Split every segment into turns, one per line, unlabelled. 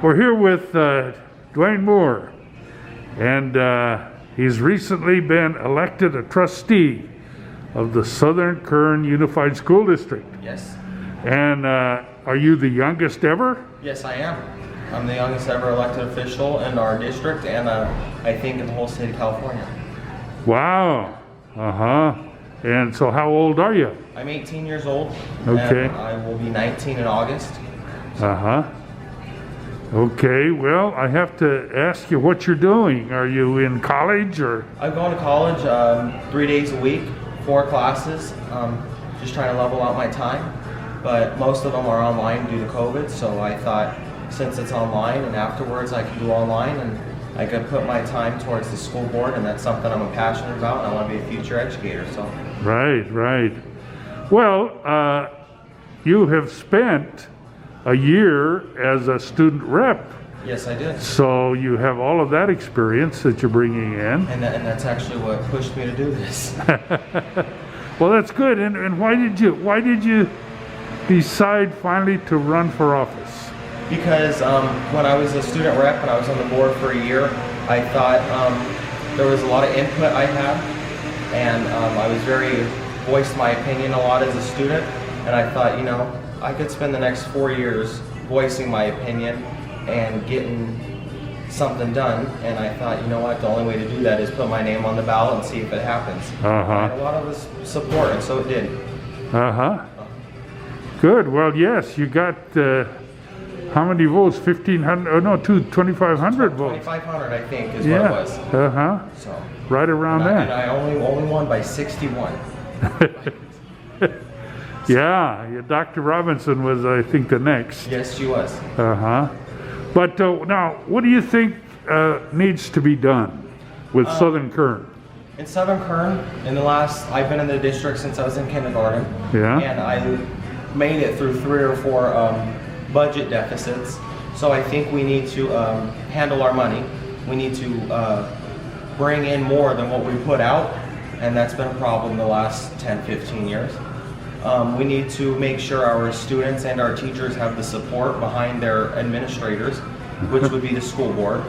We're here with Dwayne Moore, and he's recently been elected a trustee of the Southern Kern Unified School District.
Yes.
And are you the youngest ever?
Yes, I am. I'm the youngest ever elected official in our district, and I think in the whole state of California.
Wow. And so how old are you?
I'm 18 years old.
Okay.
And I will be 19 in August.
Okay, well, I have to ask you what you're doing. Are you in college or?
I'm going to college 3 days a week, 4 classes, just trying to level out my time. But most of them are online due to COVID, so I thought since it's online and afterwards I can do online and I can put my time towards the school board, and that's something I'm passionate about, and I want to be a future educator. So.
Right. Well, you have spent a year as a student rep.
Yes, I did.
So you have all of that experience that you're bringing in.
And that's actually what pushed me to do this.
Well, that's good. And why did you decide finally to run for office?
Because when I was a student rep and I was on the board for a year, I thought there was a lot of input I had, and I was voiced my opinion a lot as a student, and I thought, I could spend the next 4 years voicing my opinion and getting something done, and I thought, you know what, the only way to do that is put my name on the ballot and see if it happens. I had a lot of support, and so it did.
Good. Well, yes, you got how many votes? 1,500? Oh no, 2,500 votes.
2,500, I think, is what it was.
So right around that.
And I only won by 61.
Yeah, Dr. Robinson was, I think, the next.
Yes, she was.
But now, what do you think needs to be done with Southern Kern?
In Southern Kern, I've been in the district since I was in kindergarten.
Yeah.
And I made it through 3 or 4 budget deficits. So I think we need to handle our money. We need to bring in more than what we put out, and that's been a problem the last 10, 15 years. We need to make sure our students and our teachers have the support behind their administrators, which would be the school board.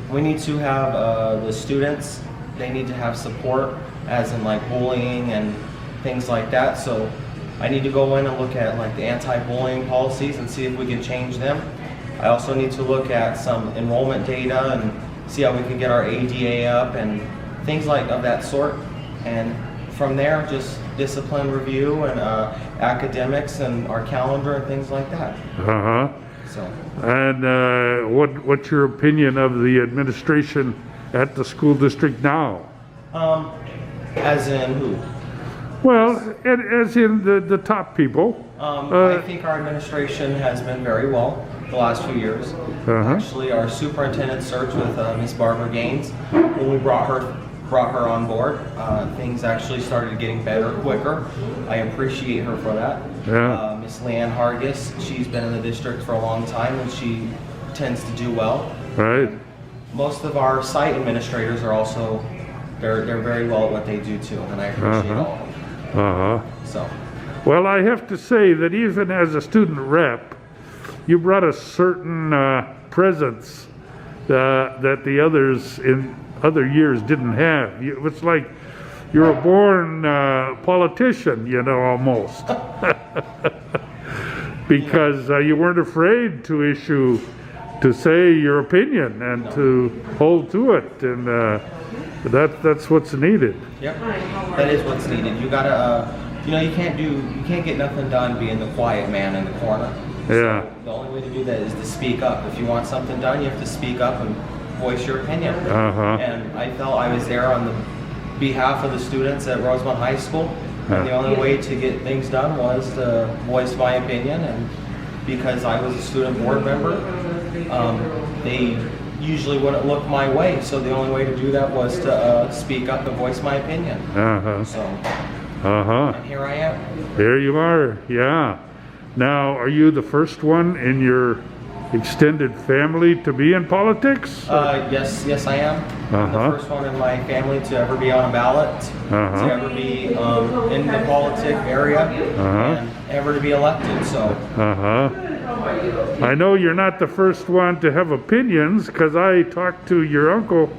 We need to have the students, they need to have support, as in like bullying and things like that. So I need to go in and look at like the anti-bullying policies and see if we can change them. I also need to look at some enrollment data and see how we can get our ADA up and things of that sort. And from there, just discipline review and academics and our calendar and things like that. So.
And what's your opinion of the administration at the school district now?
As in who?
Well, as in the top people.
I think our administration has been very well the last few years. Actually, our superintendent search with Miss Barbara Gaines, when we brought her on board, things actually started getting better quicker. I appreciate her for that. Miss Leanne Hargis, she's been in the district for a long time and she tends to do well.
Right.
Most of our site administrators are also, they're very well at what they do too, and I appreciate all of them. So.
Well, I have to say that even as a student rep, you brought a certain presence that the others in other years didn't have. It was like you're a born politician, almost. Because you weren't afraid to say your opinion and to hold to it, and that's what's needed.
Yep, that is what's needed. You gotta, you can't get nothing done being the quiet man in the corner. So the only way to do that is to speak up. If you want something done, you have to speak up and voice your opinion. And I felt I was there on the behalf of the students at Rosamond High School, and the only way to get things done was to voice my opinion. And because I was a student board member, they usually wouldn't look my way, so the only way to do that was to speak up and voice my opinion. So and here I am.
There you are. Yeah. Now, are you the first one in your extended family to be in politics?
Yes, I am. I'm the first one in my family to ever be on a ballot, to ever be in the politic area, and ever to be elected. So
I know you're not the first one to have opinions, because I talked to your uncle,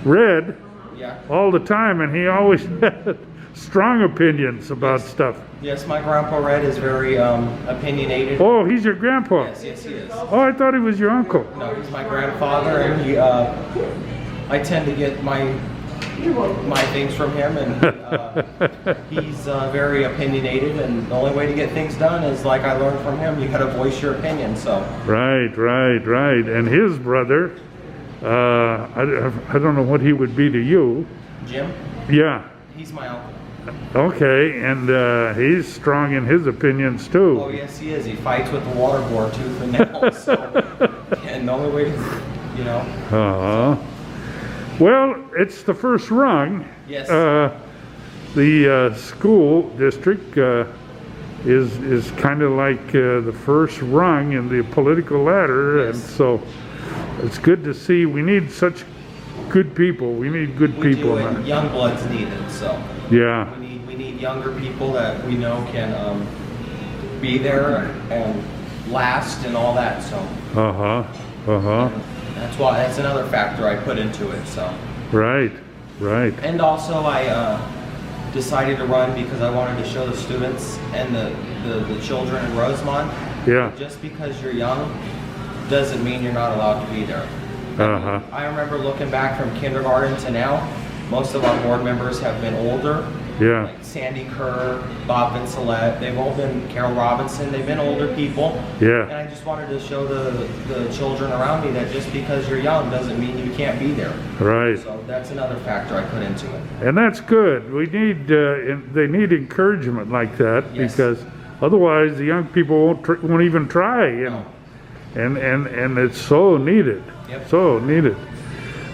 Red,
Yeah.
all the time, and he always had strong opinions about stuff.
Yes, my grandpa Red is very opinionated.
Oh, he's your grandpa?
Yes, yes, he is.
Oh, I thought he was your uncle.
No, he's my grandfather, and he. I tend to get my things from him, and he's very opinionated. And the only way to get things done is, like I learned from him, you got to voice your opinion. So.
Right. And his brother, I don't know what he would be to you.
Jim.
Yeah.
He's my uncle.
Okay, and he's strong in his opinions too.
Oh yes, he is. He fights with the water board tooth and nail. So, and the only way to, you know.
Uh-huh. Well, it's the first rung.
Yes.
The school district is kind of like the first rung in the political ladder,
Yes.
and so it's good to see. We need such good people. We need good
We
people.
do, and young blood's needed. So.
Yeah.
We need younger people that we know can be there and last and all that. So. That's another factor I put into it. So.
Right.
And also I decided to run because I wanted to show the students and the children in Rosamond.
Yeah.
Just because you're young doesn't mean you're not allowed to be there. I remember looking back from kindergarten to now, most of our board members have been older.
Yeah.
Like Sandy Kerr, Bob Vincelette, they've all been, Carol Robinson, they've been older people.
Yeah.
And I just wanted to show the children around me that just because you're young doesn't mean you can't be there.
Right.
So that's another factor I put into it.
And that's good. We need, they need encouragement like that,
Yes.
because otherwise the young people won't even try,
No.
and it's so needed.
Yep.
So needed.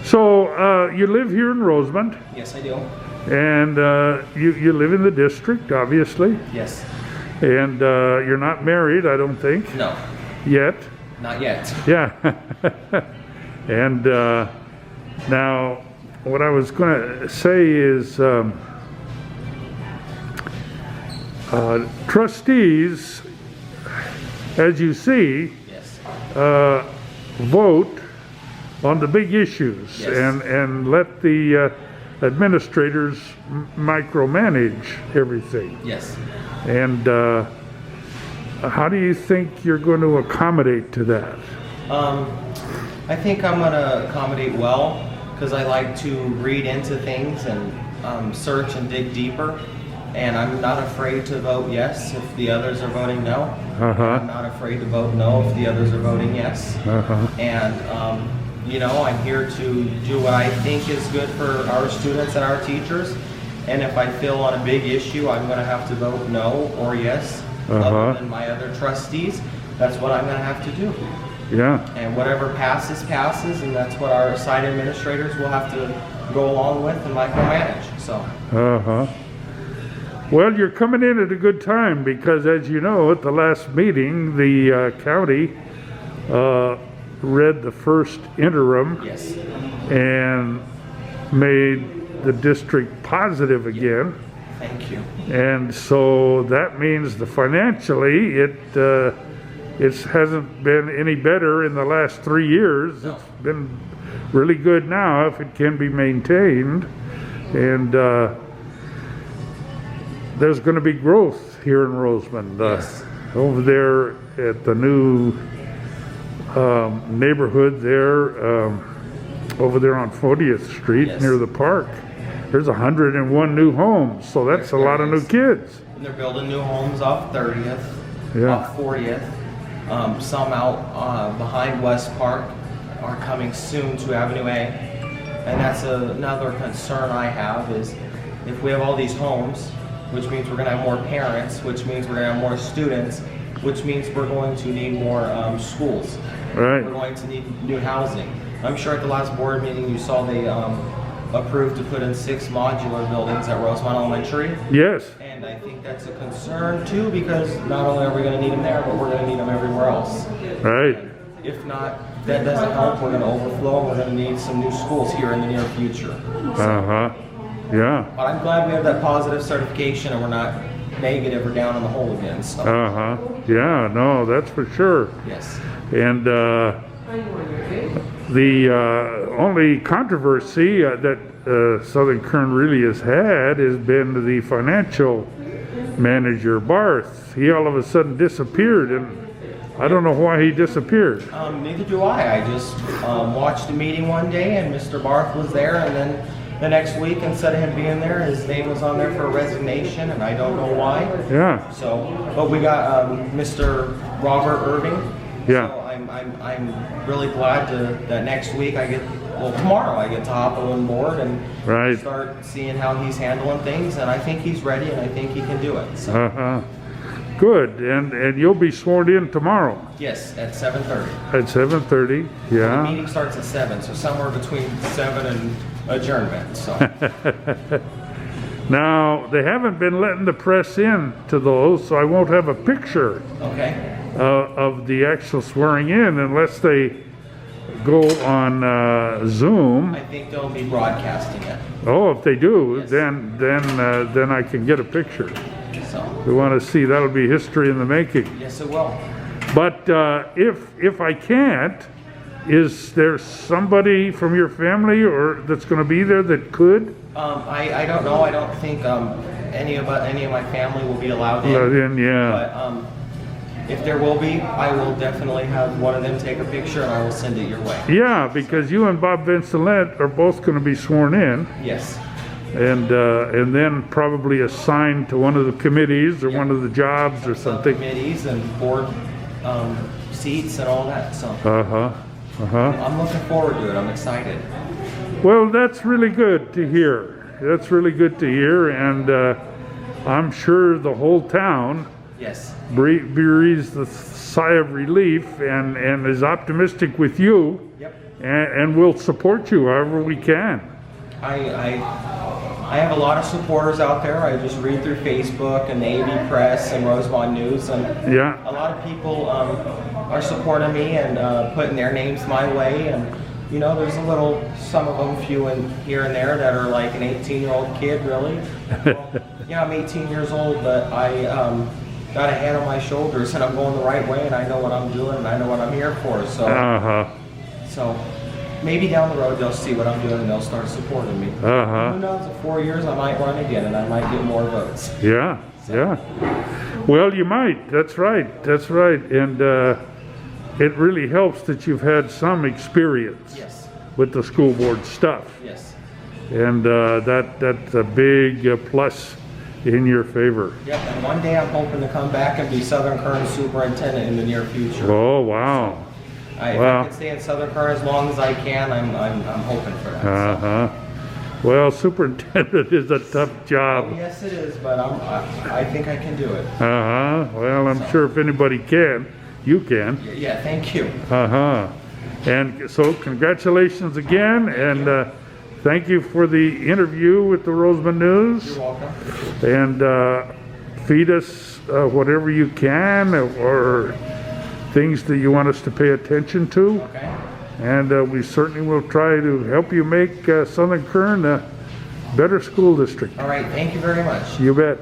So you live here in Rosamond,
Yes, I do.
and you live in the district, obviously,
Yes.
and you're not married, I don't think,
No,
yet.
not yet.
Yeah. And now, what I was going to say is, trustees, as you see,
Yes.
vote on the big issues,
Yes.
and let the administrators micromanage everything.
Yes.
And how do you think you're going to accommodate to that?
I think I'm going to accommodate well because I like to read into things and search and dig deeper. And I'm not afraid to vote yes if the others are voting no. I'm not afraid to vote no if the others are voting yes. And, you know, I'm here to do what I think is good for our students and our teachers. And if I feel on a big issue, I'm going to have to vote no or yes, other than my other trustees. That's what I'm going to have to do.
Yeah.
And whatever passes, passes, and that's what our site administrators will have to go along with and micromanage. So.
Well, you're coming in at a good time because, as you know, at the last meeting, the county read the first interim
Yes.
and made the district positive again.
Thank you.
And so that means that financially it hasn't been any better in the last 3 years.
No.
It's been really good now if it can be maintained. And there's going to be growth here in Rosamond.
Yes.
Over there at the new neighborhood there, over there on 40th Street,
Yes.
near the park. There's 101 new homes, so that's a lot of new kids.
And they're building new homes off 30th,
Yeah.
off 40th. Some out behind West Park are coming soon to Avenue A. And that's another concern I have is if we have all these homes, which means we're going to have more parents, which means we're going to have more students, which means we're going to need more schools.
Right.
We're going to need new housing. I'm sure at the last board meeting you saw they approved to put in 6 modular buildings at Rosamond Elementary.
Yes.
And I think that's a concern too because not only are we going to need them there, but we're going to need them everywhere else.
Right.
If not, that doesn't help. We're going to overflow and we're going to need some new schools here in the near future.
Yeah.
But I'm glad we have that positive certification and we're not negative or down in the hole again. So
Yeah, no, that's for sure.
yes.
And the only controversy that Southern Kern really has had has been the financial manager, Barth. He all of a sudden disappeared, and I don't know why he disappeared.
Neither do I. I just watched a meeting one day, and Mr. Barth was there, and then the next week, instead of him being there, his name was on there for a resignation, and I don't know why.
Yeah.
So, but we got Mr. Robert Irving.
Yeah.
So I'm really glad that next week tomorrow I get to hop on board and
Right.
start seeing how he's handling things, and I think he's ready, and I think he can do it. So.
Good. And you'll be sworn in tomorrow
Yes, at 7:30.
at 7:30.
The
Yeah.
meeting starts at 7, so somewhere between 7 and adjournment. So.
Now, they haven't been letting the press in to those, so I won't have a picture
Okay.
of the actual swearing in unless they go on Zoom.
I think they'll be broadcasting it.
Oh, if they do,
Yes.
then I can get a picture.
So.
We want to see. That'll be history in the making.
Yes, it will.
But if I can't, is there somebody from your family or that's going to be there that could?
I don't know. I don't think any of my family will be allowed in.
Yeah.
But if there will be, I will definitely have one of them take a picture, and I will send it your way.
Yeah, because you and Bob Vincelette are both going to be sworn in,
Yes.
and then probably assigned to one of the committees or one of the jobs or something.
Committees and board seats and all that. So I'm looking forward to it. I'm excited.
Well, that's really good to hear. That's really good to hear, and I'm sure the whole town
Yes.
breathes the sigh of relief and is optimistic with you,
Yep.
and will support you however we can.
I have a lot of supporters out there. I just read through Facebook and the AV Press and Rosamond News, and
Yeah.
a lot of people are supporting me and putting their names my way. And you know, there's some of them, few in here and there, that are like an 18-year-old kid, really. Well, yeah, I'm 18 years old, but I got a head on my shoulders, and I'm going the right way, and I know what I'm doing, and I know what I'm here for. So, so maybe down the road they'll see what I'm doing and they'll start supporting me. Who knows? In 4 years I might run again, and I might get more votes.
Yeah. Well, you might. That's right. And it really helps that you've had some experience
Yes.
with the school board stuff.
Yes.
And that's a big plus in your favor.
Yep. And one day I'm hoping to come back and be Southern Kern superintendent in the near future.
Oh, wow.
If I can stay in Southern Kern as long as I can, I'm hoping for that. So.
Well, superintendent is a tough job.
Yes, it is, but I think I can do it.
Well, I'm sure if anybody can, you can.
Yeah, thank you.
And so congratulations again, and thank you for the interview with the Rosamond News.
You're welcome.
And feed us whatever you can, or things that you want us to pay attention to.
Okay.
And we certainly will try to help you make Southern Kern a better school district.
All right, thank you very much.
You bet.